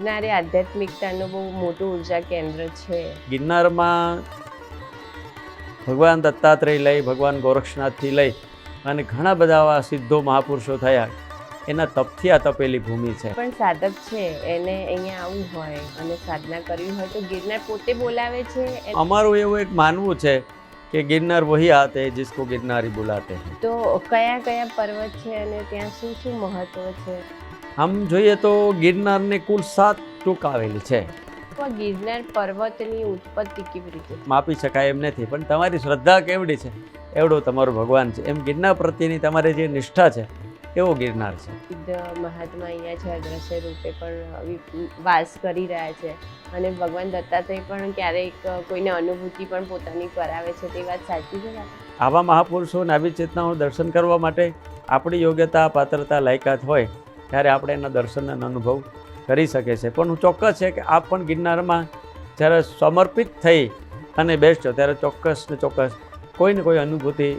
ગિરનાર એ આધ્યાત્મિકતાનું બહુ મોટું ઉર્જા કેન્દ્ર છે. ગિરનારમાં ભગવાન દત્તાત્રેય લઈ ભગવાન ગોરક્ષનાથથી લઈ અને ઘણા બધા આવા સિદ્ધો મહાપુરુષો થયા, એના તપથી આ તપેલી ભૂમિ છે. પણ સાધક છે એને અહીંયા આવવું હોય અને સાધના કરવી હોય તો ગિરનાર પોતે બોલાવે છે. અમારું એવું એક માનવું છે કે ગિરનાર વહી આતે જિસકો ગિરનારી બુલાતે. તો કયા કયા પર્વત છે અને ત્યાં શું શું મહત્વ છે? આમ જોઈએ તો ગિરનારને કુલ 7 ટૂંક આવેલી છે. તો ગિરનાર પર્વતની ઉત્પત્તિ કેવી રીતે? માપી શકાય એમ નથી, પણ તમારી શ્રદ્ધા કેવડી છે એવડો તમારો ભગવાન છે. એમ ગિરનાર પ્રત્યેની તમારી જે નિષ્ઠા છે એવો ગિરનાર છે. સિદ્ધ મહાત્મા અહીંયા છે, અદ્રશ્ય રૂપે પણ વાસ કરી રહ્યા છે અને ભગવાન દત્તાત્રેય પણ ક્યારેક કોઈને અનુભૂતિ પણ પોતાની કરાવે છે. તે વાત સાચી છે? આવા મહાપુરુષોને આવી ચેતનાઓનું દર્શન કરવા માટે આપણી યોગ્યતા, પાત્રતા, લાયકાત હોય ત્યારે આપણે એના દર્શનનો અનુભવ કરી શકે છે. પણ હું ચોક્કસ છે કે આપ પણ ગિરનારમાં જ્યારે સમર્પિત થઈ અને બેસજો ત્યારે ચોક્કસ ને ચોક્કસ કોઈ ને કોઈ અનુભૂતિ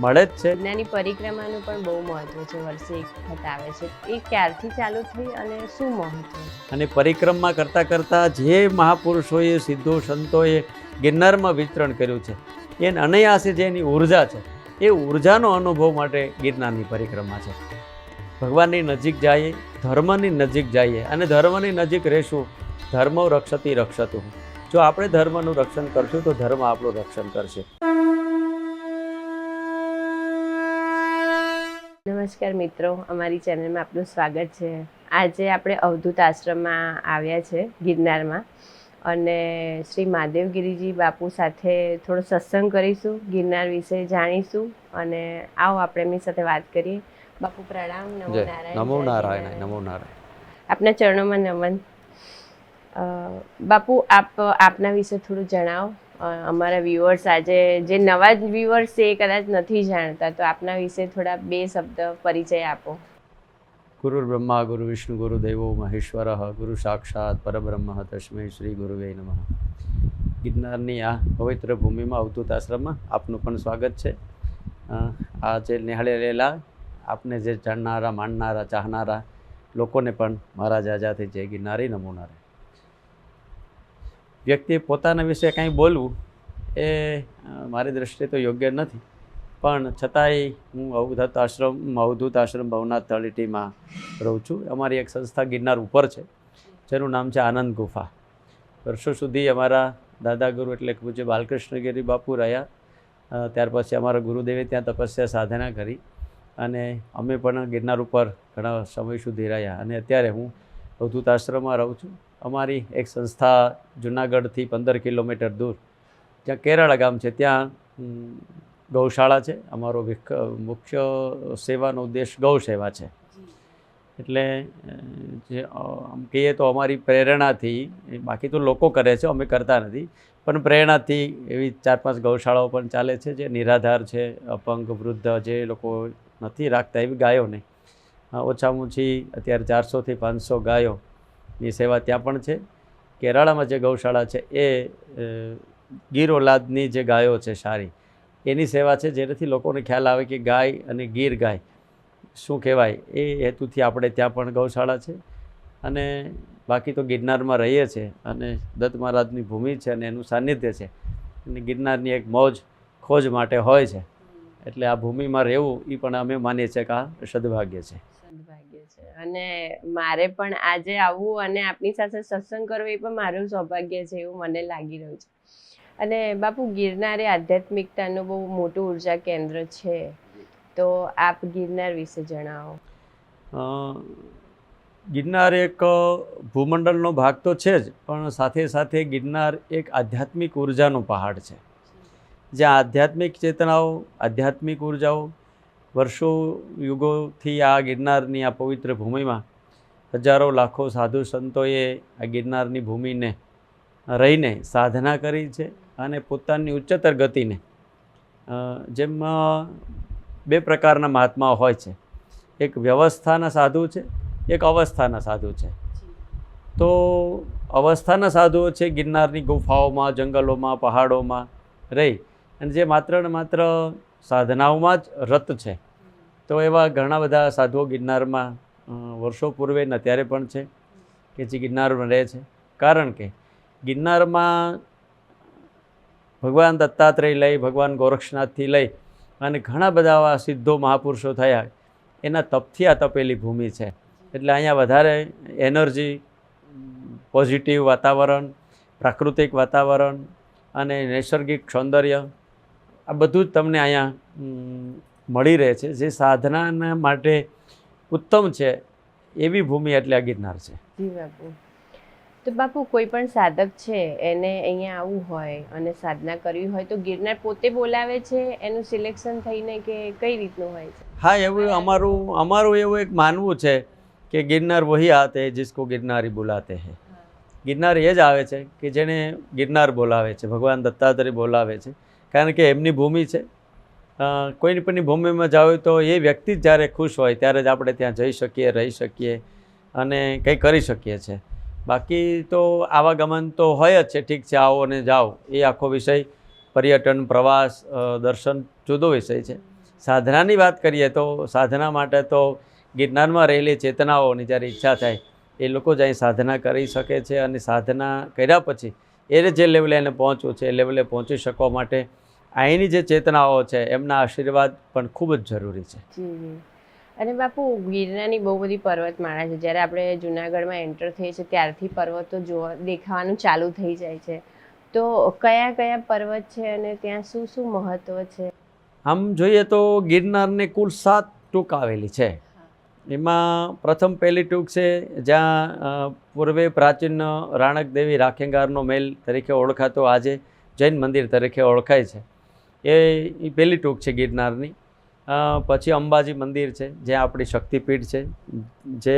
મળે જ છે. ગિરનારની પરિક્રમાનું પણ બહુ મહત્વ છે. વર્ષે એક વખત આવે છે. એ ક્યારથી ચાલુ થઈ અને શું મહત્વ? અને પરિક્રમા કરતાં કરતાં જે મહાપુરુષોએ, સિદ્ધો, સંતોએ ગિરનારમાં વિચરણ કર્યું છે એને અનાયાસે જે એની ઉર્જા છે એ ઉર્જાનો અનુભવ માટે ગિરનારની પરિક્રમા છે. ભગવાનની નજીક જઈએ, ધર્મની નજીક જઈએ અને ધર્મની નજીક રહેશું. ધર્મ રક્ષતી રક્ષતું. જો આપણે ધર્મનું રક્ષણ કરશું તો ધર્મ આપણું રક્ષણ કરશે. નમસ્કાર મિત્રો, અમારી ચેનલમાં આપનું સ્વાગત છે. આજે આપણે અવધૂત આશ્રમમાં આવ્યા છે ગિરનારમાં અને શ્રી મહાદેવગીરીજી બાપુ સાથે થોડો સત્સંગ કરીશું, ગિરનાર વિશે જાણીશું અને આવો આપણે એમની સાથે વાત કરીએ. બાપુ પ્રણામ. નમો નારાયણ. નમો નારાયણ. નમો નારાયણ. આપના ચરણોમાં નમન. બાપુ આપના વિશે થોડું જણાવો. અમારા વ્યુઅર્સ આજે જે નવા વ્યુઅર્સ છે એ કદાચ નથી જાણતા, તો આપના વિશે થોડા 2 શબ્દ પરિચય આપો. ગુરુ બ્રહ્મા ગુરુ વિષ્ણુ ગુરુ દેવો મહેશ્વર ગુરુ સાક્ષાત પરબ્રહ્મ તસ્મૈ શ્રી ગુરુવે નમઃ. ગિરનારની આ પવિત્ર ભૂમિમાં અવધૂત આશ્રમમાં આપનું પણ સ્વાગત છે. આ જે નિહાળેલા આપને જે જાણનારા, માનનારા, ચાહનારા લોકોને પણ મારા જાજાથી જય ગિરનારી. નમો નારાયણ. વ્યક્તિએ પોતાના વિશે કંઈ બોલવું એ મારી દૃષ્ટિએ તો યોગ્ય નથી, પણ છતાંય હું અવધૂત આશ્રમ ભવનાથ તળેટીમાં રહું છું. અમારી એક સંસ્થા ગિરનાર ઉપર છે જેનું નામ છે આનંદ ગુફા. વર્ષો સુધી અમારા દાદા ગુરુ એટલે પૂજ્ય બાલકૃષ્ણગીરી બાપુ રહ્યા. ત્યાર પછી અમારા ગુરુદેવે ત્યાં તપસ્યા સાધના કરી અને અમે પણ ગિરનાર ઉપર ઘણા સમય સુધી રહ્યા અને અત્યારે હું અવધૂત આશ્રમમાં રહું છું. અમારી એક સંસ્થા જુનાગઢથી 15 કિલોમીટર દૂર જ્યાં કેરાળા ગામ છે ત્યાં ગૌશાળા છે. અમારો મુખ્ય સેવાનો ઉદ્દેશ ગૌ સેવા છે. એટલે જે આમ કહીએ તો અમારી પ્રેરણાથી, બાકી તો લોકો કરે છે, અમે કરતા નથી, પણ પ્રેરણાથી એવી 4-5 ગૌશાળાઓ પણ ચાલે છે જે નિરાધાર છે, અપંગ, વૃદ્ધ, જે લોકો નથી રાખતા એવી ગાયોને ઓછામાં ઓછી અત્યારે 400 થી 500 ગાયોની સેવા ત્યાં પણ છે. કેરાળામાં જે ગૌશાળા છે એ ગીર ઓલાદની જે ગાયો છે સારી એની સેવા છે, જેનાથી લોકોને ખ્યાલ આવે કે ગાય અને ગીર ગાય શું કહેવાય એ હેતુથી આપણે ત્યાં પણ ગૌશાળા છે. અને બાકી તો ગિરનારમાં રહીએ છીએ અને દત્ત મહારાજની ભૂમિ છે અને એનું સાનિધ્ય છે અને ગિરનારની એક મોજ ખોજ માટે હોય છે. એટલે આ ભૂમિમાં રહેવું એ પણ અમે માનીએ છીએ કે આ સદભાગ્ય છે. સદભાગ્ય છે અને મારે પણ આજે આવવું અને આપની સાથે સત્સંગ કરવો એ પણ મારું સૌભાગ્ય છે એવું મને લાગી રહ્યું છે. અને બાપુ, ગિરનાર એ આધ્યાત્મિકતાનું બહુ મોટું ઉર્જા કેન્દ્ર છે, તો આપ ગિરનાર વિશે જણાવો. ગિરનાર એક ભૂમંડળનો ભાગ તો છે જ, પણ સાથે સાથે ગિરનાર એક આધ્યાત્મિક ઉર્જાનો પહાડ છે જ્યાં આધ્યાત્મિક ચેતનાઓ, આધ્યાત્મિક ઉર્જાઓ વર્ષો યુગોથી આ ગિરનારની આ પવિત્ર ભૂમિમાં હજારો લાખો સાધુ સંતોએ આ ગિરનારની ભૂમિને રહીને સાધના કરી છે અને પોતાની ઉચ્ચતર ગતિને, જેમાં 2 પ્રકારના મહાત્માઓ હોય છે. એક વ્યવસ્થાના સાધુ છે, એક અવસ્થાના સાધુ છે. તો અવસ્થાના સાધુઓ છે ગિરનારની ગુફાઓમાં, જંગલોમાં, પહાડોમાં રહી અને જે માત્ર ને માત્ર સાધનાઓમાં જ રત છે. તો એવા ઘણા બધા સાધુઓ ગિરનારમાં વર્ષો પૂર્વે ને અત્યારે પણ છે. કે જે ગિરનારમાં રહે છે. કારણ કે ગિરનારમાં ભગવાન દત્તાત્રેય લઈ, ભગવાન ગોરક્ષનાથથી લઈ અને ઘણા બધા આવા સિદ્ધો મહાપુરુષો થયા, એના તપથી આ તપેલી ભૂમિ છે. એટલે અહીંયા વધારે એનર્જી, પોઝિટિવ વાતાવરણ, પ્રાકૃતિક વાતાવરણ અને નૈસર્ગિક સૌંદર્ય આ બધું જ તમને અહીંયા મળી રહે છે, જે સાધનાના માટે ઉત્તમ છે. એવી ભૂમિ એટલે આ ગિરનાર છે. જી બાપુ. તો બાપુ કોઈ પણ સાધક છે એને અહીંયા આવવું હોય અને સાધના કરવી હોય તો ગિરનાર પોતે બોલાવે છે, એનું સિલેક્શન થઈને કે કઈ રીતનું હોય છે? હા, એવું અમારું એવું એક માનવું છે કે ગિરનાર વહી આતે જિસકો ગિરનારી બોલાતે હૈ. ગિરનાર એ જ આવે છે કે જેને ગિરનાર બોલાવે છે, ભગવાન દત્તાત્રેય બોલાવે છે. કારણ કે એમની ભૂમિ છે. કોઈની પણ ભૂમિમાં જાવ તો એ વ્યક્તિ જ જ્યારે ખુશ હોય ત્યારે જ આપણે ત્યાં જઈ શકીએ, રહી શકીએ અને કંઈ કરી શકીએ છીએ. બાકી તો આવાગમન તો હોય જ છે, ઠીક છે, આવો ને જાઓ, એ આખો વિષય પર્યટન, પ્રવાસ, દર્શન જુદો વિષય છે. સાધનાની વાત કરીએ તો સાધના માટે તો ગિરનારમાં રહેલી ચેતનાઓની જ્યારે ઈચ્છા થાય એ લોકો જ અહીં સાધના કરી શકે છે. અને સાધના કર્યા પછી એ જે લેવલે એને પહોંચવું છે એ લેવલે પહોંચી શકવા માટે અહીંની જે ચેતનાઓ છે એમના આશીર્વાદ પણ ખૂબ જ જરૂરી છે. અને બાપુ ગિરનારની બહુ બધી પર્વતમાળા છે. જ્યારે આપણે જુનાગઢમાં એન્ટર થઈએ છીએ ત્યારથી પર્વતો દેખાવાનું ચાલુ થઈ જાય છે. તો કયા કયા પર્વત છે અને ત્યાં શું શું મહત્વ છે? આમ જોઈએ તો ગિરનારની કુલ 7 ટૂંક આવેલી છે. એમાં પ્રથમ પહેલી ટૂંક છે જ્યાં પૂર્વે પ્રાચીન રાણક દેવી રાખેંગારનો મેલ તરીકે ઓળખાતો આજે જૈન મંદિર તરીકે ઓળખાય છે. એ પહેલી ટૂંક છે ગિરનારની. પછી અંબાજી મંદિર છે, જ્યાં આપણી શક્તિપીઠ છે, જે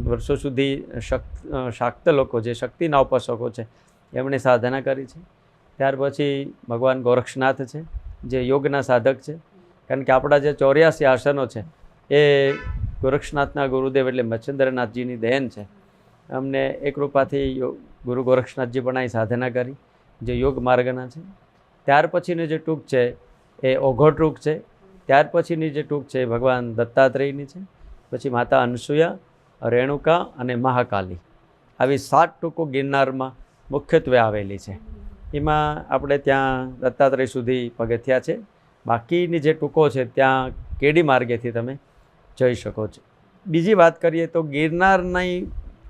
વર્ષો સુધી શાક્ત લોકો, જે શક્તિના ઉપાસકો છે, એમણે સાધના કરી છે. ત્યાર પછી ભગવાન ગોરક્ષનાથ છે, જે યોગના સાધક છે. કારણ કે આપણા જે 84 આસનો છે એ ગોરક્ષનાથના ગુરુદેવ એટલે મચ્છેન્દ્રનાથજીની દેન છે. અમને એ કૃપાથી ગુરુ ગોરક્ષનાથજી પણ અહીં સાધના કરી, જે યોગ માર્ગના છે. ત્યાર પછીની જે ટૂંક છે એ ઓઘો ટૂંક છે. ત્યાર પછીની જે ટૂંક છે એ ભગવાન દત્તાત્રેયની છે. પછી માતા અનસુયા, રેણુકા અને મહાકાલી, આવી 7 ટૂંકો ગિરનારમાં મુખ્યત્વે આવેલી છે. એમાં આપણે ત્યાં દત્તાત્રેય સુધી પગથિયા છે. બાકીની જે ટૂંકો છે ત્યાં કેડી માર્ગેથી તમે જઈ શકો છો. બીજી વાત કરીએ તો ગિરનારની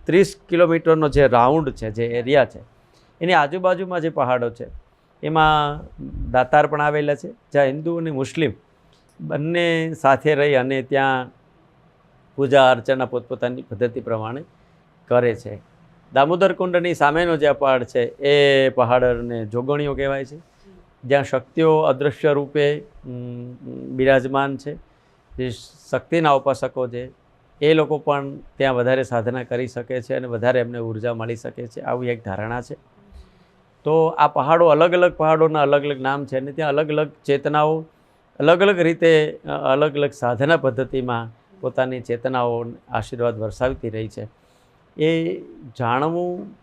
30 કિલોમીટરનો જે રાઉન્ડ છે, જે એરિયા છે, એની આજુબાજુમાં જે પહાડો છે એમાં દાતાર પણ આવેલા છે, જ્યાં હિન્દુ અને મુસ્લિમ બંને સાથે રહી અને ત્યાં પૂજા અર્ચના પોતપોતાની પદ્ધતિ પ્રમાણે કરે છે. દામોદર કુંડની સામેનો જે પહાડ છે એ પહાડને જોગણીઓ કહેવાય છે, જ્યાં શક્તિઓ અદૃશ્ય રૂપે બિરાજમાન છે. જે શક્તિના ઉપાસકો છે એ લોકો પણ ત્યાં વધારે સાધના કરી શકે છે અને વધારે એમને ઉર્જા મળી શકે છે, આવી એક ધારણા છે. તો આ પહાડો અલગ અલગ પહાડોના અલગ અલગ નામ છે અને ત્યાં અલગ અલગ ચેતનાઓ અલગ અલગ રીતે અલગ અલગ સાધના પદ્ધતિમાં પોતાની ચેતનાઓ આશીર્વાદ વરસાવતી રહી છે. એ જાણવું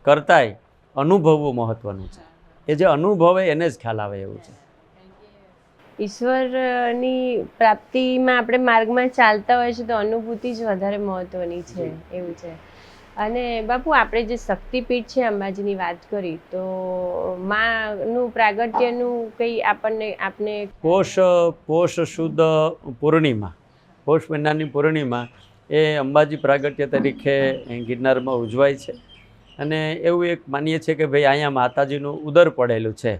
કરતાંય અનુભવવું મહત્ત્વનું છે. એ જે અનુભવે એને જ ખ્યાલ આવે એવું છે. ઈશ્વરની પ્રાપ્તિમાં આપણે માર્ગમાં ચાલતા હોય છે તો અનુભૂતિ જ વધારે મહત્ત્વની છે, એવું છે. અને બાપુ આપણે જે શક્તિપીઠ છે અંબાજીની વાત કરી તો માનું પ્રાગટ્યનું કંઈ આપને પોષ શુદ્ધ પૂર્ણિમા, પોષ મહિનાની પૂર્ણિમા એ અંબાજી પ્રાગટ્ય તરીકે ગિરનારમાં ઉજવાય છે. અને એવું એક માનીએ છીએ કે ભાઈ અહીંયા માતાજીનું ઉદર પડેલું છે,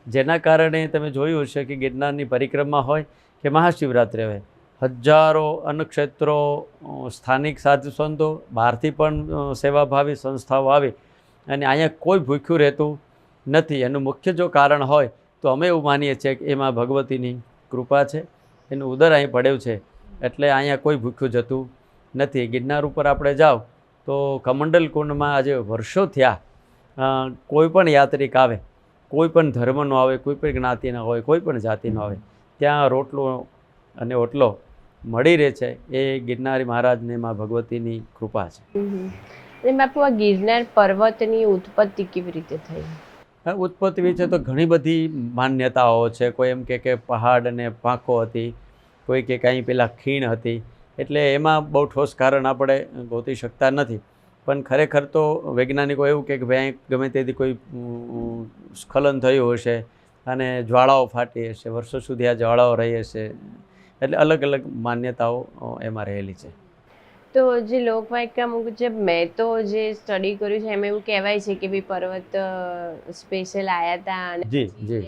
જેના કારણે તમે જોયું હશે કે ગિરનારની પરિક્રમા હોય કે મહાશિવરાત્રિ હોય, હજારો અન્નક્ષેત્રો, સ્થાનિક સાધુ સંતો, બહારથી પણ સેવાભાવી સંસ્થાઓ આવી અને અહીંયા કોઈ ભૂખ્યું રહેતું નથી. એનું મુખ્ય જો કારણ હોય તો અમે એવું માનીએ છીએ કે એમાં ભગવતીની કૃપા છે, એનું ઉદર અહીં પડ્યું છે, એટલે અહીંયા કોઈ ભૂખ્યું જતું નથી. ગિરનાર ઉપર આપણે જાઓ તો કમંડલ કુંડમાં આજે વર્ષો થયા કોઈ પણ યાત્રિક આવે, કોઈ પણ ધર્મનો આવે, કોઈ પણ જ્ઞાતિનો હોય, કોઈ પણ જાતિનો આવે, ત્યાં રોટલો અને ઓટલો મળી રહે છે. એ ગિરનારી મહારાજને માં ભગવતીની કૃપા છે. અને બાપુ આ ગિરનાર પર્વતની ઉત્પત્તિ કેવી રીતે થઈ? ઉત્પત્તિ વિશે તો ઘણી બધી માન્યતાઓ છે. કોઈ એમ કે પહાડ અને પાંખો હતી, કોઈ કે કાંઈ પેલા ખીણ હતી. એટલે એમાં બહુ ઠોસ કારણ આપણે ગોતી શકતા નથી. પણ ખરેખર તો વૈજ્ઞાનિકો એવું કહે કે ભાઈ ગમે તેથી કોઈ સ્ખલન થયું હશે અને જ્વાળાઓ ફાટી હશે, વર્ષો સુધી આ જ્વાળાઓ રહી હશે. એટલે અલગ અલગ માન્યતાઓ એમાં રહેલી છે. તો જે લોકવાયકા મુજબ મેં તો જે સ્ટડી કર્યું છે એમાં એવું કહેવાય છે કે ભાઈ પર્વત સ્પેશિયલ આવ્યા હતા અને જી જી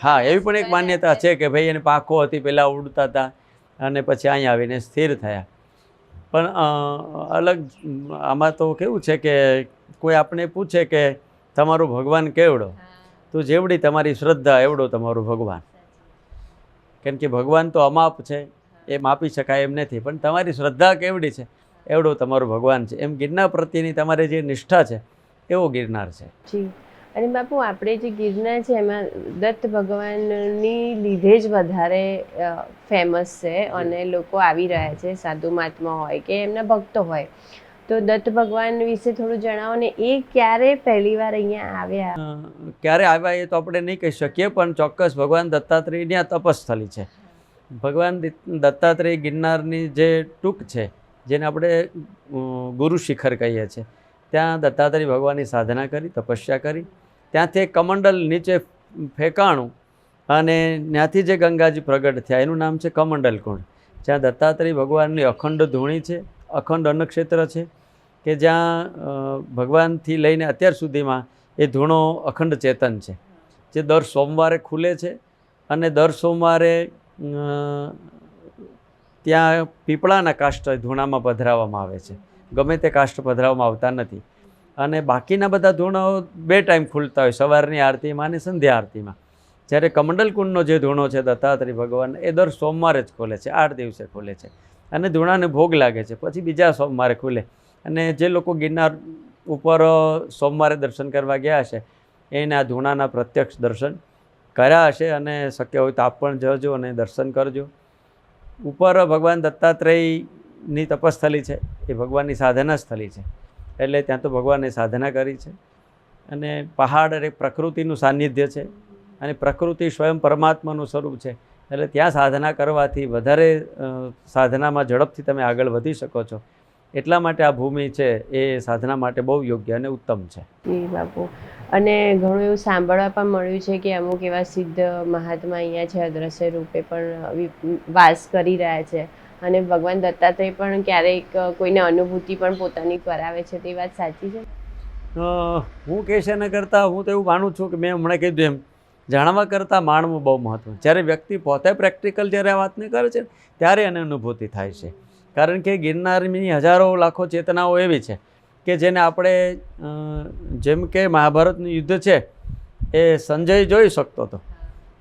હા, એવી પણ એક માન્યતા છે કે ભાઈ એને પાંખો હતી, પહેલાં ઉડતા હતા અને પછી અહીંયા આવીને સ્થિર થયા. પણ અલગ આમાં તો કેવું છે કે કોઈ આપણે પૂછે કે તમારો ભગવાન કેવડો, તો જેવડી તમારી શ્રદ્ધા એવડો તમારો ભગવાન. કેમ કે ભગવાન તો અમાપ છે, એ માપી શકાય એમ નથી, પણ તમારી શ્રદ્ધા કેવડી છે એવડો તમારો ભગવાન છે. એમ ગિરનાર પ્રત્યેની તમારી જે નિષ્ઠા છે એવો ગિરનાર છે. જી. અને બાપુ આપણે જે ગિરનાર છે એમાં દત્ત ભગવાનની લીધે જ વધારે ફેમસ છે અને લોકો આવી રહ્યા છે, સાધુ મહાત્મા હોય કે એમના ભક્તો હોય. તો દત્ત ભગવાન વિશે થોડું જણાવો ને, એ ક્યારે પહેલી વાર અહીંયા આવ્યા? ક્યારે આવ્યા એ તો આપણે નહીં કહી શકીએ, પણ ચોક્કસ ભગવાન દત્તાત્રેયની આ તપસ્થલી છે. ભગવાન દત્તાત્રેય ગિરનારની જે ટૂંક છે, જેને આપણે ગુરુ શિખર કહીએ છીએ, ત્યાં દત્તાત્રેય ભગવાનની સાધના કરી, તપસ્યા કરી. ત્યાંથી એક કમંડલ નીચે ફેંકાણું અને ત્યાંથી જે ગંગાજી પ્રગટ થયા એનું નામ છે કમંડલ કુંડ. જ્યાં દત્તાત્રેય ભગવાનની અખંડ ધૂણી છે, અખંડ અન્નક્ષેત્ર છે, કે જ્યાં ભગવાનથી લઈને અત્યાર સુધીમાં એ ધૂણો અખંડ ચેતન છે, જે દર સોમવારે ખુલે છે. અને દર સોમવારે ત્યાં પીપળાના કાષ્ઠ ધૂણામાં પધરાવવામાં આવે છે, ગમે તે કાષ્ઠ પધરાવવામાં આવતા નથી. અને બાકીના બધા ધૂણાઓ 2 ટાઈમ ખુલતા હોય, સવારની આરતીમાં અને સંધ્યા આરતીમાં. જ્યારે કમંડલ કુંડનો જે ધૂણો છે દત્તાત્રેય ભગવાન, એ દર સોમવારે જ ખુલે છે, 8 દિવસે ખુલે છે અને ધૂણાને ભોગ લાગે છે, પછી બીજા સોમવારે ખુલે. અને જે લોકો ગિરનાર ઉપર સોમવારે દર્શન કરવા ગયા હશે એને આ ધૂણાના પ્રત્યક્ષ દર્શન કર્યા હશે. અને શક્ય હોય તો આપ પણ જજો અને દર્શન કરજો. ઉપર ભગવાન દત્તાત્રેયની તપસ્થલી છે, એ ભગવાનની સાધના સ્થલી છે, એટલે ત્યાં તો ભગવાને સાધના કરી છે. અને પહાડ એ પ્રકૃતિનું સાનિધ્ય છે અને પ્રકૃતિ સ્વયં પરમાત્માનું સ્વરૂપ છે, એટલે ત્યાં સાધના કરવાથી વધારે સાધનામાં ઝડપથી તમે આગળ વધી શકો છો. એટલા માટે આ ભૂમિ છે એ સાધના માટે બહુ યોગ્ય અને ઉત્તમ છે. જી બાપુ. અને ઘણું એવું સાંભળવા પણ મળ્યું છે કે અમુક એવા સિદ્ધ મહાત્મા અહીંયા છે, અદ્રશ્ય રૂપે પણ વાસ કરી રહ્યા છે. અને ભગવાન દત્તાત્રેય પણ ક્યારેક કોઈને અનુભૂતિ પણ પોતાની કરાવે છે, તે વાત સાચી છે? હું કહેશે ન કરતાં હું તો એવું માનું છું કે મેં હમણાં કીધું એમ, જાણવા કરતાં માણવું બહુ મહત્ત્વનું. જ્યારે વ્યક્તિ પોતે પ્રેક્ટિકલ જ્યારે આ વાતને કરે છે ત્યારે એને અનુભૂતિ થાય છે. કારણ કે ગિરનારની હજારો લાખો ચેતનાઓ એવી છે કે જેને આપણે જેમ કે મહાભારતનું યુદ્ધ છે એ સંજય જોઈ શકતો હતો,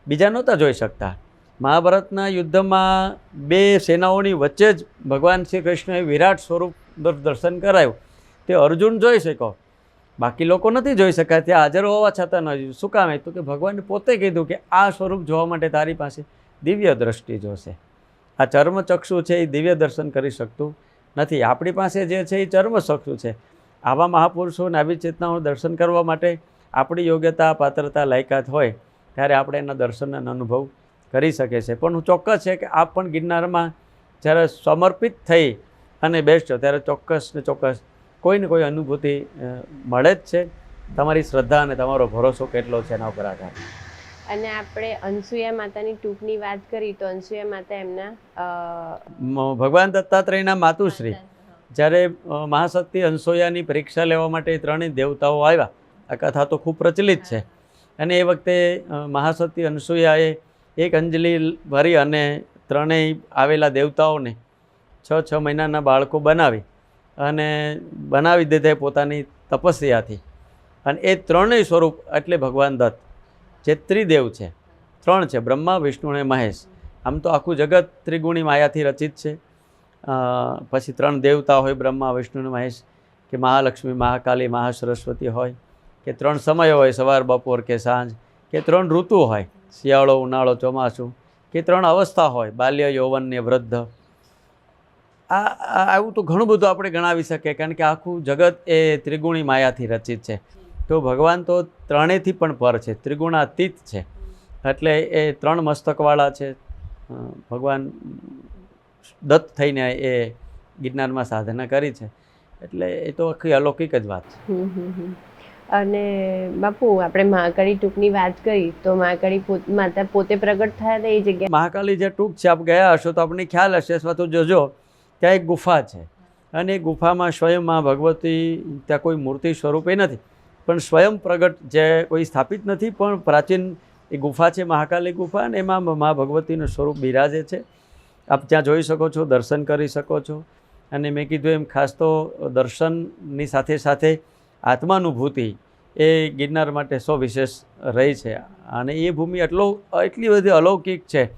બીજા નહોતા જોઈ શકતા. મહાભારતના યુદ્ધમાં 2 સેનાઓની વચ્ચે જ ભગવાન શ્રી કૃષ્ણએ વિરાટ સ્વરૂપ દર્શન કરાયું, તે અર્જુન જોઈ શક્યો, બાકી લોકો નથી જોઈ શક્યા. ત્યાં હાજર હોવા છતાં ન જોયું. શું કામ? તો કે ભગવાને પોતે કીધું કે આ સ્વરૂપ જોવા માટે તારી પાસે દિવ્ય દ્રષ્ટિ જોશે. આ ચર્મચક્ષુ છે એ દિવ્ય દર્શન કરી શકતું નથી. આપણી પાસે જે છે એ ચર્મચક્ષુ છે. આવા મહાપુરુષોને આવી ચેતનાઓનું દર્શન કરવા માટે આપણી યોગ્યતા, પાત્રતા, લાયકાત હોય ત્યારે આપણે એના દર્શન અને અનુભવ કરી શકે છે. પણ હું ચોક્કસ છે કે આપ પણ ગિરનારમાં જ્યારે સમર્પિત થઈ અને બેસજો ત્યારે ચોક્કસ ને ચોક્કસ કોઈને કોઈ અનુભૂતિ મળે જ છે. તમારી શ્રદ્ધા અને તમારો ભરોસો કેટલો છે એના ઉપર આધાર. અને આપણે અનસુયા માતાની ટૂંકની વાત કરી તો અનસુયા માતા એમના ભગવાન દત્તાત્રેયના માતુશ્રી. જ્યારે મહાશક્તિ અનસુયાની પરીક્ષા લેવા માટે 3 દેવતાઓ આવ્યા. આ કથા તો ખૂબ પ્રચલિત છે. અને એ વખતે મહાશક્તિ અનસુયાએ એક અંજલિ ભરી અને 3 આવેલા દેવતાઓને 6 મહિનાના બાળકો બનાવી દીધા પોતાની તપસ્યાથી. અને એ 3 સ્વરૂપ એટલે ભગવાન દત્ત, જે ત્રિદેવ છે, 3 છે, બ્રહ્મા, વિષ્ણુ અને મહેશ. આમ તો આખું જગત ત્રિગુણી માયાથી રચિત છે. પછી 3 દેવતા હોય, બ્રહ્મા, વિષ્ણુ અને મહેશ, કે મહાલક્ષ્મી, મહાકાલી, મહાસરસ્વતી હોય, કે 3 સમય હોય, સવાર, બપોર કે સાંજ, કે 3 ઋતુ હોય, શિયાળો, ઉનાળો, ચોમાસું, કે 3 અવસ્થા હોય, બાલ્ય, યૌવન ને વૃદ્ધ. આવું તો ઘણું બધું આપણે ગણાવી શકીએ, કારણ કે આખું જગત એ ત્રિગુણી માયાથી રચિત છે. તો ભગવાન તો 3થી પણ પર છે, ત્રિગુણાતીત છે. એટલે એ 3 મસ્તકવાળા છે. ભગવાન દત્ત થઈને એ ગિરનારમાં સાધના કરી છે. એટલે એ તો આખી અલૌકિક જ વાત છે. અને બાપુ આપણે મહાકાળી ટૂંકની વાત કરી તો મહાકાળી માતા પોતે પ્રગટ થયા હતા એ જગ્યાએ. મહાકાળી જે ટૂંક છે, આપ ગયા હશો તો આપણને ખ્યાલ હશે, અથવા તો જોજો ત્યાં એક ગુફા છે અને એ ગુફામાં સ્વયં મા ભગવતી, ત્યાં કોઈ મૂર્તિ સ્વરૂપે નથી પણ સ્વયં પ્રગટ, જે કોઈ સ્થાપિત નથી પણ પ્રાચીન એ ગુફા છે મહાકાળી ગુફા, અને એમાં મા ભગવતીનું સ્વરૂપ બિરાજે છે. આપ ત્યાં જોઈ શકો છો, દર્શન કરી શકો છો. અને મેં કીધું એમ ખાસ તો દર્શનની સાથે સાથે આત્માનુભૂતિ એ ગિરનાર માટે વિશેષ રહી છે. અને એ ભૂમિ એટલી બધી અલૌકિક છે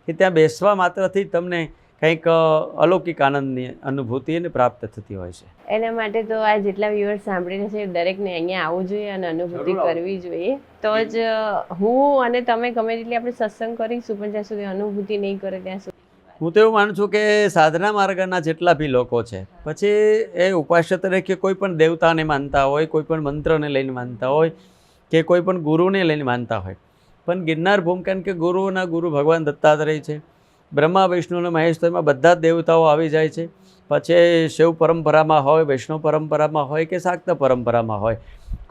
કે ત્યાં બેસવા માત્રથી તમને કંઈક અલૌકિક આનંદની અનુભૂતિ એને પ્રાપ્ત થતી હોય છે. એના માટે તો આ જેટલા વ્યુઅર્સ સાંભળીને છે દરેકને અહીંયા આવવું જોઈએ અને અનુભૂતિ કરવી જોઈએ. તો જ હું અને તમે ગમે તેટલી આપણે સત્સંગ કરીશું પણ જ્યાં સુધી અનુભૂતિ નહીં કરે ત્યાં સુધી. હું તો એવું માનું છું કે સાધના માર્ગના જેટલા બી લોકો છે, પછી એ ઉપાસ્ય તરીકે કોઈ પણ દેવતાને માનતા હોય, કોઈ પણ મંત્રને લઈને માનતા હોય કે કોઈ પણ ગુરુને લઈને માનતા હોય, પણ ગિરનાર ભૂમિ, કારણ કે ગુરુઓના ગુરુ ભગવાન દત્તાત્રેય છે, બ્રહ્મા વિષ્ણુ અને મહેશ્વરમાં બધા જ દેવતાઓ આવી જાય છે. પછી શિવ પરંપરામાં હોય, વૈષ્ણવ પરંપરામાં હોય કે શાક્ત પરંપરામાં હોય,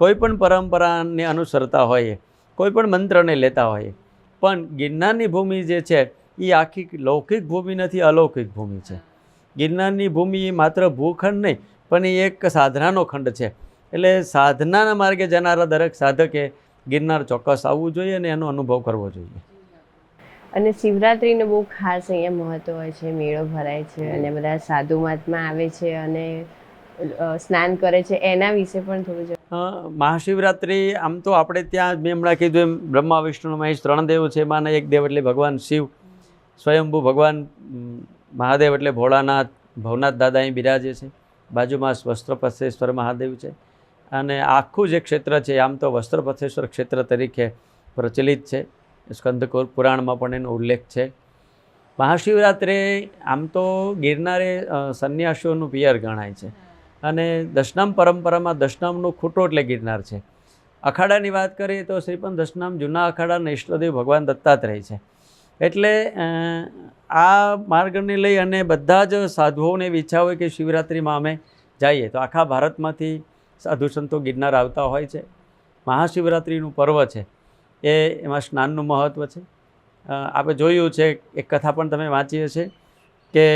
કોઈ પણ પરંપરાને અનુસરતા હોય, કોઈ પણ મંત્રને લેતા હોય, પણ ગિરનારની ભૂમિ જે છે એ આખી લૌકિક ભૂમિ નથી, અલૌકિક ભૂમિ છે. ગિરનારની ભૂમિ એ માત્ર ભૂખંડ નહીં પણ એ એક સાધનાનો ખંડ છે. એટલે સાધનાના માર્ગે જનારા દરેક સાધકે ગિરનાર ચોક્કસ આવવું જોઈએ અને એનો અનુભવ કરવો જોઈએ. અને શિવરાત્રિનું બહુ ખાસ અહીંયા મહત્વ હોય છે, મેળો ભરાય છે અને બધા સાધુ મહાત્મા આવે છે અને સ્નાન કરે છે, એના વિશે પણ થોડું. મહાશિવરાત્રિ આમ તો આપણે ત્યાં મેં હમણાં કીધું એમ બ્રહ્મા વિષ્ણુ મહેશ 3 દેવ છે, એમાંના એક દેવ એટલે ભગવાન શિવ, સ્વયંભૂ ભગવાન મહાદેવ એટલે ભોળાનાથ, ભવનાથ દાદા અહીં બિરાજે છે. બાજુમાં વસ્ત્રપથેશ્વર મહાદેવ છે. અને આખું જે ક્ષેત્ર છે આમ તો વસ્ત્રપથેશ્વર ક્ષેત્ર તરીકે પ્રચલિત છે. સ્કંદ પુરાણમાં પણ એનો ઉલ્લેખ છે. મહાશિવરાત્રે આમ તો ગિરનારે સંન્યાસીઓનું પિયર ગણાય છે અને દશનામ પરંપરામાં દશનામનું ખૂટો એટલે ગિરનાર છે. અખાડાની વાત કરીએ તો શ્રીપંથ દશનામ જૂના અખાડાના ઈષ્ટદેવ ભગવાન દત્તાત્રેય છે. એટલે આ માર્ગને લઈ અને બધા જ સાધુઓને ઈચ્છા હોય કે શિવરાત્રિમાં અમે જઈએ, તો આખા ભારતમાંથી સાધુ સંતો ગિરનાર આવતા હોય છે. મહાશિવરાત્રિનું પર્વ છે એમાં સ્નાનનું મહત્ત્વ છે. આપણે જોયું છે, એક કથા પણ તમે વાંચી હશે કે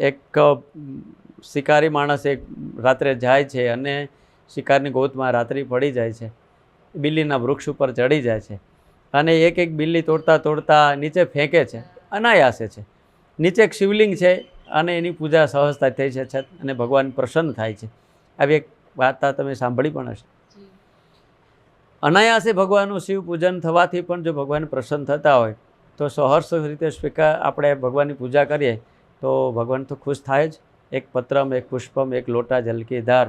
એક શિકારી માણસ એક રાત્રે જાય છે અને શિકારની ગોતમાં રાત્રિ પડી જાય છે, બિલ્લીના વૃક્ષ ઉપર ચડી જાય છે અને એક એક બિલ્લી તોડતા તોડતા નીચે ફેંકે છે, અનાયાસે છે. નીચે એક શિવલિંગ છે અને એની પૂજા સહજતા થઈ છે અને ભગવાન પ્રસન્ન થાય છે. આવી એક વાર્તા તમે સાંભળી પણ હશે. અનાયાસે ભગવાનનું શિવ પૂજન થવાથી પણ જો ભગવાન પ્રસન્ન થતા હોય તો સહર્ષ રીતે આપણે ભગવાનની પૂજા કરીએ તો ભગવાન તો ખુશ થાય જ. એક પત્રમ, એક પુષ્પમ, એક લોટા જલકી ધાર,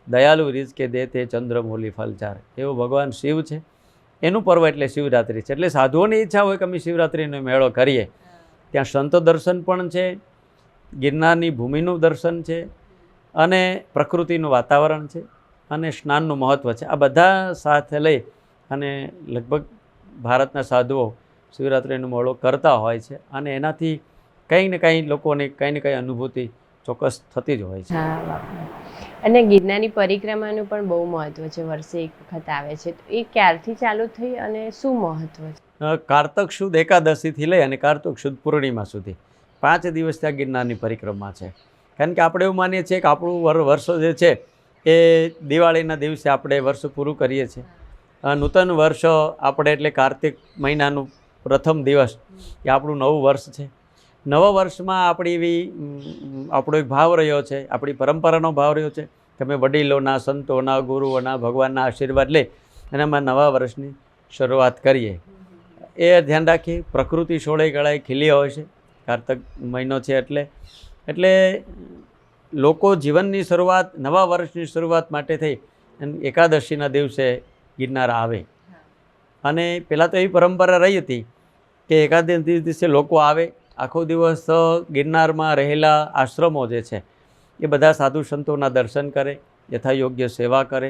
દયાલુ રીઝ કે દેતે ચંદ્રમૌલી ફલચાર, એવો ભગવાન શિવ છે. એનું પર્વ એટલે શિવરાત્રિ છે. એટલે સાધુઓની ઈચ્છા હોય કે અમે શિવરાત્રિનો મેળો કરીએ. ત્યાં સંત દર્શન પણ છે, ગિરનારની ભૂમિનું દર્શન છે અને પ્રકૃતિનું વાતાવરણ છે અને સ્નાનનું મહત્ત્વ છે. આ બધા સાથે લઈ અને લગભગ ભારતના સાધુઓ શિવરાત્રિનો મેળો કરતા હોય છે અને એનાથી કંઈ ને કંઈ લોકોને કંઈ ને કંઈ અનુભૂતિ ચોક્કસ થતી જ હોય છે. અને ગિરનારની પરિક્રમાનું પણ બહુ મહત્વ છે, વર્ષે એક વખત આવે છે, તો એ ક્યારથી ચાલુ થઈ અને શું મહત્વ છે? કારતક સુદ એકાદશીથી લઈ અને કારતક સુદ પૂર્ણિમા સુધી 5 દિવસ ત્યાં ગિરનારની પરિક્રમા છે. કારણ કે આપણે એવું માનીએ છીએ કે આપણું વર્ષ જે છે એ દિવાળીના દિવસે આપણે વર્ષ પૂરું કરીએ છીએ. નૂતન વર્ષ આપણે એટલે કાર્તિક મહિનાનું પ્રથમ દિવસ એ આપણું નવું વર્ષ છે. નવા વર્ષમાં આપણો એક ભાવ રહ્યો છે, આપણી પરંપરાનો ભાવ રહ્યો છે કે અમે વડીલોના, સંતોના, ગુરુઓના, ભગવાનના આશીર્વાદ લઈ અને અમે નવા વર્ષની શરૂઆત કરીએ. એ ધ્યાન રાખી. પ્રકૃતિ સોળે ગળાએ ખીલી હોય છે કારતક મહિનો છે એટલે લોકો જીવનની શરૂઆત, નવા વર્ષની શરૂઆત માટે થઈ અને એકાદશીના દિવસે ગિરનાર આવે. અને પહેલાં તો એવી પરંપરા રહી હતી કે એકાદશી દિવસે લોકો આવે, આખો દિવસ ગિરનારમાં રહેલા આશ્રમો જે છે એ બધા સાધુ સંતોના દર્શન કરે, યથાયોગ્ય સેવા કરે,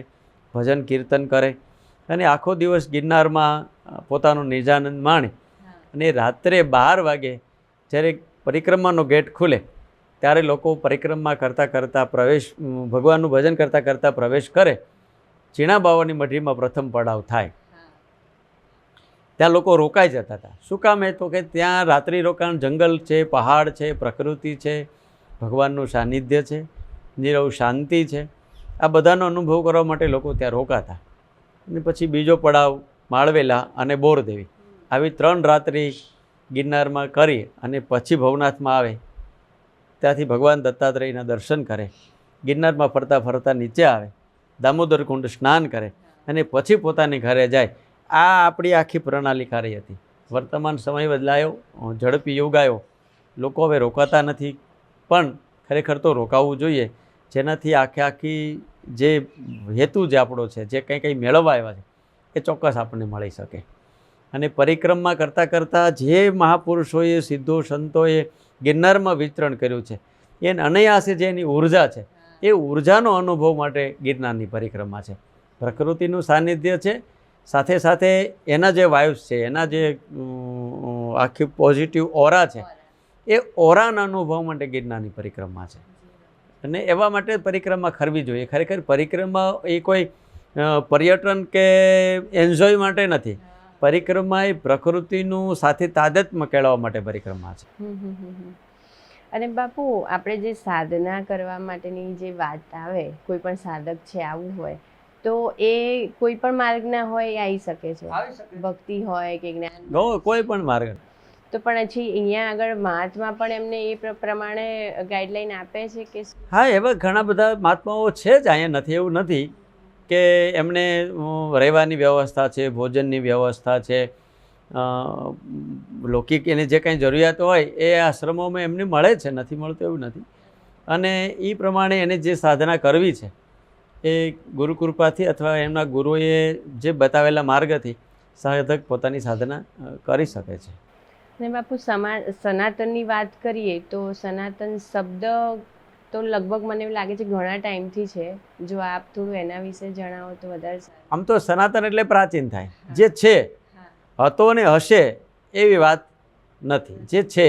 ભજન કીર્તન કરે અને આખો દિવસ ગિરનારમાં પોતાનો નિજાનંદ માણે. અને રાત્રે 12 વાગે જ્યારે પરિક્રમાનો ગેટ ખુલે ત્યારે લોકો પરિક્રમા કરતાં કરતાં ભગવાનનું ભજન કરતાં કરતાં પ્રવેશ કરે. ચીણા બાવાની મઢીમાં પ્રથમ પડાવ થાય ત્યાં લોકો રોકાઈ જતા હતા. શું કામ? તો કે ત્યાં રાત્રિ રોકાણ, જંગલ છે, પહાડ છે, પ્રકૃતિ છે, ભગવાનનું સાનિધ્ય છે, નીરવ શાંતિ છે. આ બધાનો અનુભવ કરવા માટે લોકો ત્યાં રોકાતા. અને પછી બીજો પડાવ માળવેલા અને બોરદેવી, આવી 3 રાત્રિ ગિરનારમાં કરી અને પછી ભવનાથમાં આવે. ત્યાંથી ભગવાન દત્તાત્રેયના દર્શન કરે, ગિરનારમાં ફરતા ફરતા નીચે આવે, દામોદર કુંડ સ્નાન કરે અને પછી પોતાની ઘરે જાય. આ આપણી આખી પ્રણાલિકા રહી હતી. વર્તમાન સમય બદલાયો, ઝડપી યુગ આવ્યો, લોકો હવે રોકાતા નથી. પણ ખરેખર તો રોકાવું જોઈએ, જેનાથી આખી જે હેતુ જે આપણો છે, જે કંઈ મેળવવા આવ્યા છે, એ ચોક્કસ આપણને મળી શકે. અને પરિક્રમા કરતાં કરતાં જે મહાપુરુષોએ, સિદ્ધો, સંતોએ ગિરનારમાં વિચરણ કર્યું છે, એ અનાયાસે જે એની ઉર્જા છે, એ ઉર્જાનો અનુભવ માટે ગિરનારની પરિક્રમા છે. પ્રકૃતિનું સાનિધ્ય છે, સાથે સાથે એના જે વાઇબ્સ છે, એના જે આખી પોઝિટિવ ઓરા છે, એ ઓરાના અનુભવ માટે ગિરનારની પરિક્રમા છે. અને એવા માટે પરિક્રમા કરવી જોઈએ. ખરેખર પરિક્રમા એ કોઈ પર્યટન કે એન્જોય માટે નથી. પરિક્રમા એ પ્રકૃતિનું સાથે તાદાત્મ્ય કેળવવા માટે પરિક્રમા છે. અને બાપુ, આપણે જે સાધના કરવા માટેની જે વાત આવે, કોઈ પણ સાધક છે આવું હોય તો એ કોઈ પણ માર્ગના હોય એ આવી શકે છે? ભક્તિ હોય કે જ્ઞાન, કોઈ પણ માર્ગ. તો પણ પછી અહીંયા આગળ મહાત્મા પણ એમને એ પ્રમાણે ગાઈડલાઈન આપે છે કે? હા, એવા ઘણા બધા મહાત્માઓ છે જ અહીંયા, નથી એવું નથી કે એમને રહેવાની વ્યવસ્થા છે, ભોજનની વ્યવસ્થા છે, લૌકિક એની જે કાંઈ જરૂરિયાતો હોય એ આશ્રમોમાં એમને મળે છે, નથી મળતું એવું નથી. અને એ પ્રમાણે એને જે સાધના કરવી છે એ ગુરુકૃપાથી અથવા એમના ગુરુએ જે બતાવેલા માર્ગથી સાધક પોતાની સાધના કરી શકે છે. ને બાપુ, સનાતનની વાત કરીએ તો સનાતન શબ્દ તો લગભગ મને એવું લાગે છે ઘણા ટાઈમથી છે. જો આપ થોડું એના વિશે જણાવો તો વધારે સારું. આમ તો સનાતન એટલે પ્રાચીન થાય, જે છે, હતો ને હશે એવી વાત નથી. જે છે,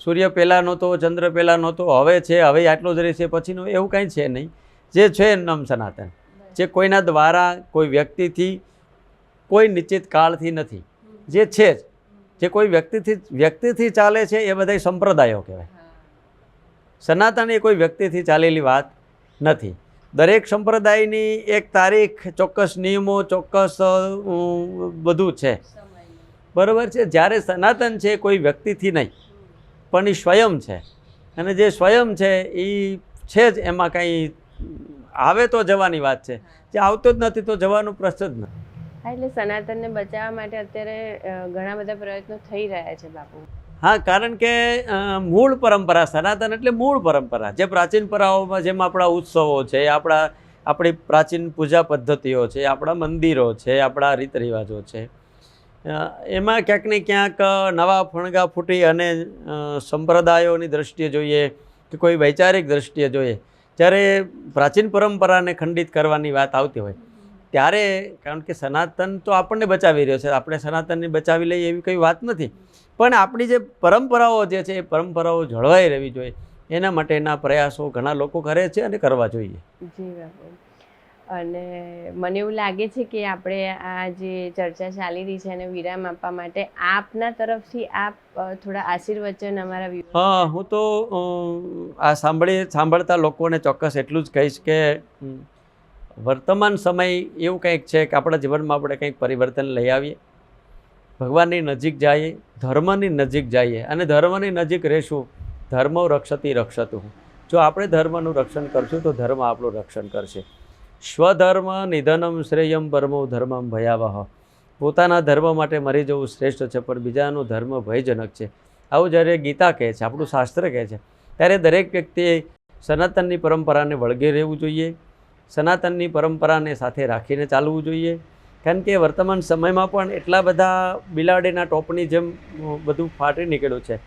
સૂર્ય પહેલાં નહોતો, ચંદ્ર પહેલાં નહોતો, હવે છે, હવે આટલો જ રહેશે, પછીનો, એવું કાંઈ છે નહીં. જે છે એનું નામ સનાતન. જે કોઈના દ્વારા, કોઈ વ્યક્તિથી, કોઈ નિશ્ચિત કાળથી નથી. જે છે જ, જે કોઈ વ્યક્તિથી ચાલે છે એ બધા સંપ્રદાયો કહેવાય. સનાતન એ કોઈ વ્યક્તિથી ચાલેલી વાત નથી. દરેક સંપ્રદાયની એક તારીખ, ચોક્કસ નિયમો, ચોક્કસ બધું છે, બરાબર છે. જ્યારે સનાતન છે કોઈ વ્યક્તિથી નહીં, પણ એ સ્વયં છે. અને જે સ્વયં છે એ છે જ, એમાં કાંઈ આવે તો જવાની વાત છે, જે આવતો જ નથી તો જવાનું પ્રશ્ન જ નથી. એટલે સનાતનને બચાવવા માટે અત્યારે ઘણા બધા પ્રયત્નો થઈ રહ્યા છે બાપુ. હા, કારણ કે મૂળ પરંપરા, સનાતન એટલે મૂળ પરંપરા. જે પ્રાચીન પરાઓમાં, જેમ આપણા ઉત્સવો છે, આપણી પ્રાચીન પૂજા પદ્ધતિઓ છે, આપણા મંદિરો છે, આપણા રીત રિવાજો છે, એમાં ક્યાંક ને ક્યાંક નવા ફણગા ફૂટી અને સંપ્રદાયોની દૃષ્ટિએ જોઈએ કે કોઈ વૈચારિક દૃષ્ટિએ જોઈએ, જ્યારે પ્રાચીન પરંપરાને ખંડિત કરવાની વાત આવતી હોય ત્યારે, કારણ કે સનાતન તો આપણને બચાવી રહ્યો છે, આપણે સનાતનને બચાવી લઈએ એવી કંઈ વાત નથી, પણ આપણી જે પરંપરાઓ જે છે એ પરંપરાઓ જળવાઈ રહેવી જોઈએ. એના માટેના પ્રયાસો ઘણા લોકો કરે છે અને કરવા જોઈએ. જી બાપુ. અને મને એવું લાગે છે કે આપણે આ જે ચર્ચા ચાલી રહી છે એને વિરામ આપવા માટે આપના તરફથી આપ થોડા આશીર્વચન અમારા. હા, હું તો આ સાંભળતા લોકોને ચોક્કસ એટલું જ કહીશ કે વર્તમાન સમય એવું કંઈક છે કે આપણા જીવનમાં આપણે કંઈક પરિવર્તન લઈ આવીએ, ભગવાનની નજીક જઈએ, ધર્મની નજીક જઈએ અને ધર્મની નજીક રહેશું. ધર્મ રક્ષતી રક્ષતું. જો આપણે ધર્મનું રક્ષણ કરશું તો ધર્મ આપણું રક્ષણ કરશે. સ્વધર્મ નિધનમ શ્રેયમ પરમો ધર્મમ ભયાવહ. પોતાના ધર્મ માટે મરી જવું શ્રેષ્ઠ છે, પણ બીજાનો ધર્મ ભયજનક છે. આવું જ્યારે ગીતા કહે છે, આપણું શાસ્ત્ર કહે છે, ત્યારે દરેક વ્યક્તિએ સનાતનની પરંપરાને વળગી રહેવું જોઈએ, સનાતનની પરંપરાને સાથે રાખીને ચાલવું જોઈએ. કારણ કે વર્તમાન સમયમાં પણ એટલા બધા બિલાડીના ટોપની જેમ બધું ફાટી નીકળ્યું છે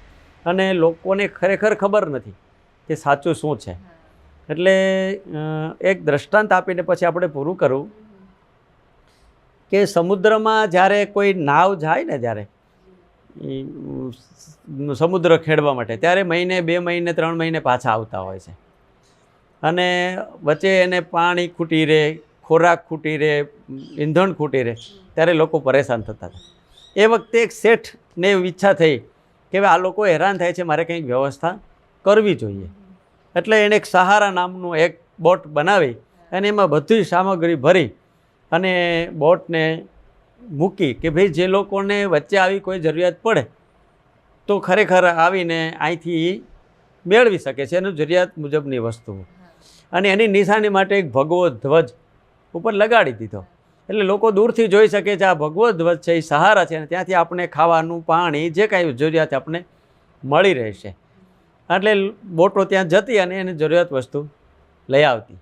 અને લોકોને ખરેખર ખબર નથી કે સાચું શું છે. એટલે એક દ્રષ્ટાંત આપીને પછી આપણે પૂરું કરવું કે સમુદ્રમાં જ્યારે કોઈ નાવ જાય ને, જ્યારે સમુદ્ર ખેડવા માટે, ત્યારે મહિને 2 મહિને 3 મહિને પાછા આવતા હોય છે. અને વચ્ચે એને પાણી ખૂટી રહે, ખોરાક ખૂટી રહે, ઈંધણ ખૂટી રહે, ત્યારે લોકો પરેશાન થતા હતા. એ વખતે એક શેઠને એવી ઈચ્છા થઈ કે આ લોકો હેરાન થાય છે, મારે કંઈક વ્યવસ્થા કરવી જોઈએ. એટલે એણે એક સહારા નામનું એક બોટ બનાવી અને એમાં બધી સામગ્રી ભરી અને બોટને મૂકી કે ભાઈ જે લોકોને વચ્ચે આવી કોઈ જરૂરિયાત પડે તો ખરેખર આવીને અહીંથી મેળવી શકે છે એનું જરૂરિયાત મુજબની વસ્તુઓ. અને એની નિશાની માટે એક ભગવો ધ્વજ ઉપર લગાડી દીધો, એટલે લોકો દૂરથી જોઈ શકે છે આ ભગવો ધ્વજ છે, એ સહારા છે, અને ત્યાંથી આપણે ખાવાનું, પાણી, જે કાંઈ જરૂરિયાત આપણે મળી રહેશે. એટલે બોટો ત્યાં જતી અને એની જરૂરિયાત વસ્તુ લઈ આવતી.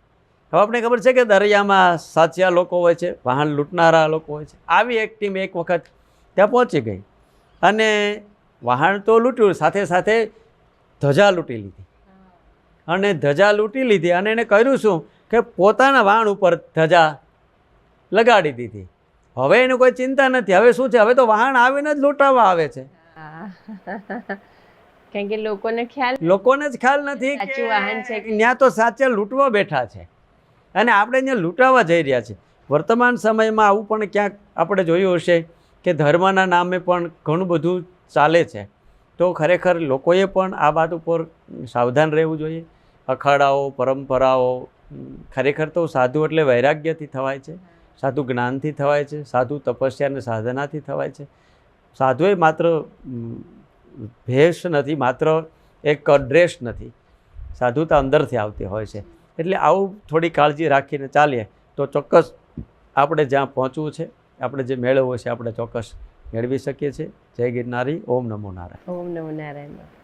હવે આપણે ખબર છે કે દરિયામાં સાચા લોકો હોય છે, વાહન લૂંટનારા લોકો હોય છે. આવી એક ટીમ એક વખત ત્યાં પહોંચી ગઈ અને વાહન તો લૂંટ્યું, સાથે સાથે ધજા લૂંટી લીધી. અને ધજા લૂંટી લીધી અને એણે કર્યું શું કે પોતાના વાહન ઉપર ધજા લગાડી દીધી. હવે એને કોઈ ચિંતા નથી. હવે શું છે, હવે તો વાહન આવીને જ લૂંટાવા આવે છે. કારણ કે લોકોને જ ખ્યાલ નથી સાચું વાહન છે, ત્યાં તો સાચા લૂંટવા બેઠા છે અને આપણે ત્યાં લૂંટાવા જઈ રહ્યા છે. વર્તમાન સમયમાં આવું પણ ક્યાંક આપણે જોયું હશે કે ધર્મના નામે પણ ઘણું બધું ચાલે છે. તો ખરેખર લોકોએ પણ આ વાત ઉપર સાવધાન રહેવું જોઈએ. અખાડાઓ, પરંપરાઓ, ખરેખર તો સાધુ એટલે વૈરાગ્યથી થવાય છે, સાધુ જ્ઞાનથી થવાય છે, સાધુ તપસ્યા અને સાધનાથી થવાય છે. સાધુ એ માત્ર ભેષ નથી, માત્ર એક ડ્રેસ નથી, સાધુતા અંદરથી આવતી હોય છે. એટલે આવું થોડી કાળજી રાખીને ચાલીએ તો ચોક્કસ આપણે જ્યાં પહોંચવું છે, આપણે જે મેળવવું છે, આપણે ચોક્કસ મેળવી શકીએ છીએ. જય ગિરનારી. ઓમ નમો નારાયણ. ઓમ નમો નારાયણ.